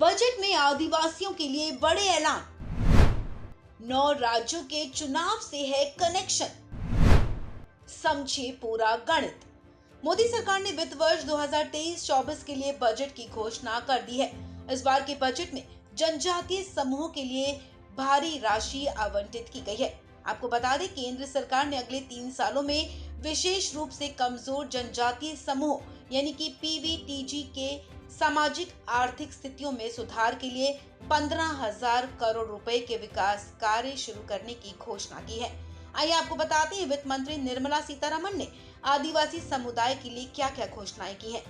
Budget में आदिवासियों के लिए बड़े ऐलान। 9 राज्यों के चुनाव से है कनेक्शन। समझे पूरा गणित। मोदी सरकार ने वित्त वर्ष 2023-24 के लिए बजट की घोषणा कर दी है। इस बार के बजट में जनजातीय समूहों के लिए भारी राशि आवंटित की गई है। आपको बता दें, केंद्र सरकार ने अगले 3 सालों में विशेष रूप से कमजोर जनजातीय समूह यानी कि पीवीटीजी के सामाजिक आर्थिक स्थितियों में सुधार के लिए 15,000 करोड़ रुपए के विकास कार्य शुरू करने की घोषणा की है। आइए आपको बताते हैं, वित्त मंत्री निर्मला सीतारमण ने आदिवासी समुदाय के लिए क्या क्या घोषणाएं की हैं।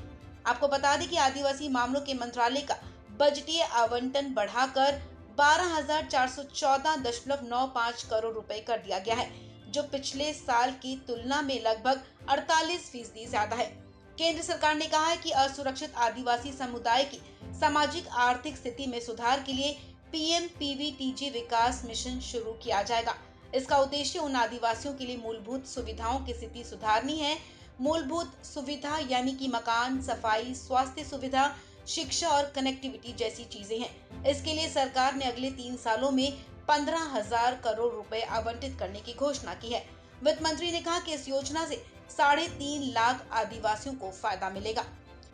आपको बता दें कि आदिवासी मामलों के मंत्रालय का बजटीय आवंटन बढ़ाकर 12,414.95 करोड़ रुपए कर दिया गया है, जो पिछले साल की तुलना में लगभग 48% ज्यादा है। केंद्र सरकार ने कहा है कि असुरक्षित आदिवासी समुदाय की सामाजिक आर्थिक स्थिति में सुधार के लिए पीएम पीवीटीजी विकास मिशन शुरू किया जाएगा। इसका उद्देश्य उन आदिवासियों के लिए मूलभूत सुविधाओं की स्थिति सुधारनी है। मूलभूत सुविधा यानी कि मकान, सफाई, स्वास्थ्य सुविधा, शिक्षा और कनेक्टिविटी जैसी चीजें हैं। इसके लिए सरकार ने अगले 3 सालों में 15,000 करोड़ रुपए आवंटित करने की घोषणा की है। वित्त मंत्री ने कहा कि इस योजना से 3.5 लाख आदिवासियों को फायदा मिलेगा।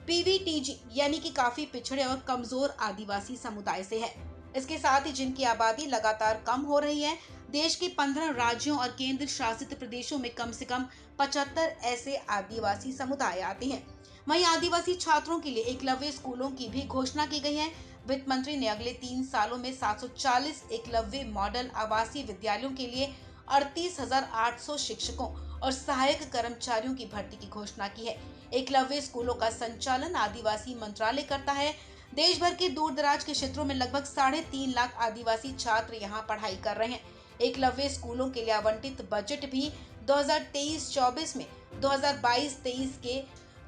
पीवीटीजी यानी कि काफी पिछड़े और कमजोर आदिवासी समुदाय से है। इसके साथ ही जिनकी आबादी लगातार कम हो रही है। देश के 15 राज्यों और केंद्र शासित प्रदेशों में कम से कम 75 ऐसे आदिवासी समुदाय आते हैं। वहीं आदिवासी छात्रों के लिए एकलव्य स्कूलों की भी घोषणा की गई है। वित्त मंत्री ने अगले 3 सालों में 740 एकलव्य मॉडल आवासीय विद्यालयों के लिए 38,800 शिक्षकों और सहायक कर्मचारियों की भर्ती की घोषणा की है। एकलव्य स्कूलों का संचालन आदिवासी मंत्रालय करता है। देश भर के दूर दराज के क्षेत्रों में लगभग 3.5 लाख आदिवासी छात्र यहाँ पढ़ाई कर रहे हैं। एकलव्य स्कूलों के लिए आवंटित बजट भी 2023-24 में 2022-23 के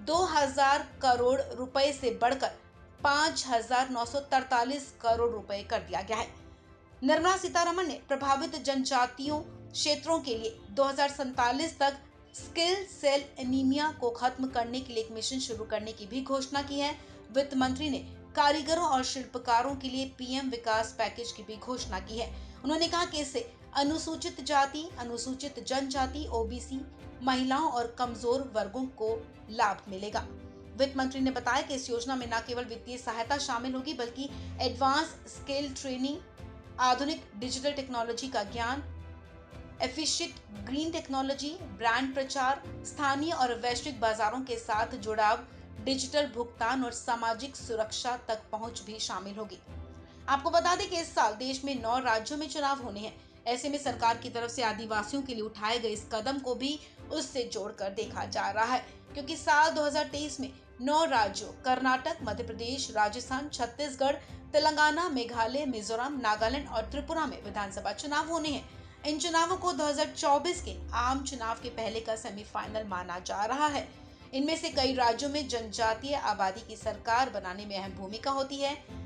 2,000 करोड़ रुपए से बढ़कर 5,943 करोड़ रुपए कर दिया गया है। निर्मला सीतारमण ने प्रभावित जनजातियों क्षेत्रों के लिए 2047 तक स्किल सेल एनीमिया को खत्म करने के लिए एक मिशन शुरू करने की भी घोषणा की है। वित्त मंत्री ने कारीगरों और शिल्पकारों के लिए पीएम विकास पैकेज की भी घोषणा की है। उन्होंने कहा कि इससे अनुसूचित जाति, अनुसूचित जनजाति, ओबीसी, महिलाओं और कमजोर वर्गों को लाभ मिलेगा। वित्त मंत्री ने बताया कि इस योजना में न केवल वित्तीय सहायता शामिल होगी, बल्कि एडवांस स्किल ट्रेनिंग, आधुनिक डिजिटल टेक्नोलॉजी का ज्ञान, एफिशिएंट ग्रीन टेक्नोलॉजी, ब्रांड प्रचार, स्थानीय और वैश्विक बाजारों के साथ जुड़ाव, डिजिटल भुगतान और सामाजिक सुरक्षा तक पहुंच भी शामिल होगी। आपको बता दें कि इस साल देश में 9 राज्यों में चुनाव होने हैं। ऐसे में सरकार की तरफ से आदिवासियों के लिए उठाए गए इस कदम को भी उससे जोड़कर देखा जा रहा है, क्योंकि साल 2023 में 9 राज्यों कर्नाटक, मध्य प्रदेश, राजस्थान, छत्तीसगढ़, तेलंगाना, मेघालय, मिजोरम, नागालैंड और त्रिपुरा में विधानसभा चुनाव होने हैं। इन चुनावों को 2024 के आम चुनाव के पहले का सेमीफाइनल माना जा रहा है। इनमें से कई राज्यों में जनजातीय आबादी की सरकार बनाने में अहम भूमिका होती है।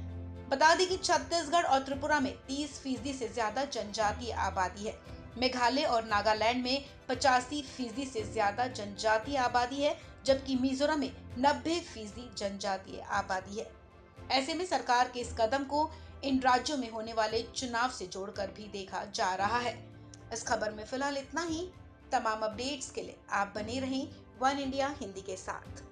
बता दें कि छत्तीसगढ़ और त्रिपुरा में 30% से ज्यादा जनजातीय आबादी है। मेघालय और नागालैंड में 85% से ज्यादा जनजातीय आबादी है, जबकि मिजोरम में 90% जनजातीय आबादी है। ऐसे में सरकार के इस कदम को इन राज्यों में होने वाले चुनाव से जोड़कर भी देखा जा रहा है। इस खबर में फिलहाल इतना ही। तमाम अपडेट्स के लिए आप बने रहें वन इंडिया हिंदी के साथ।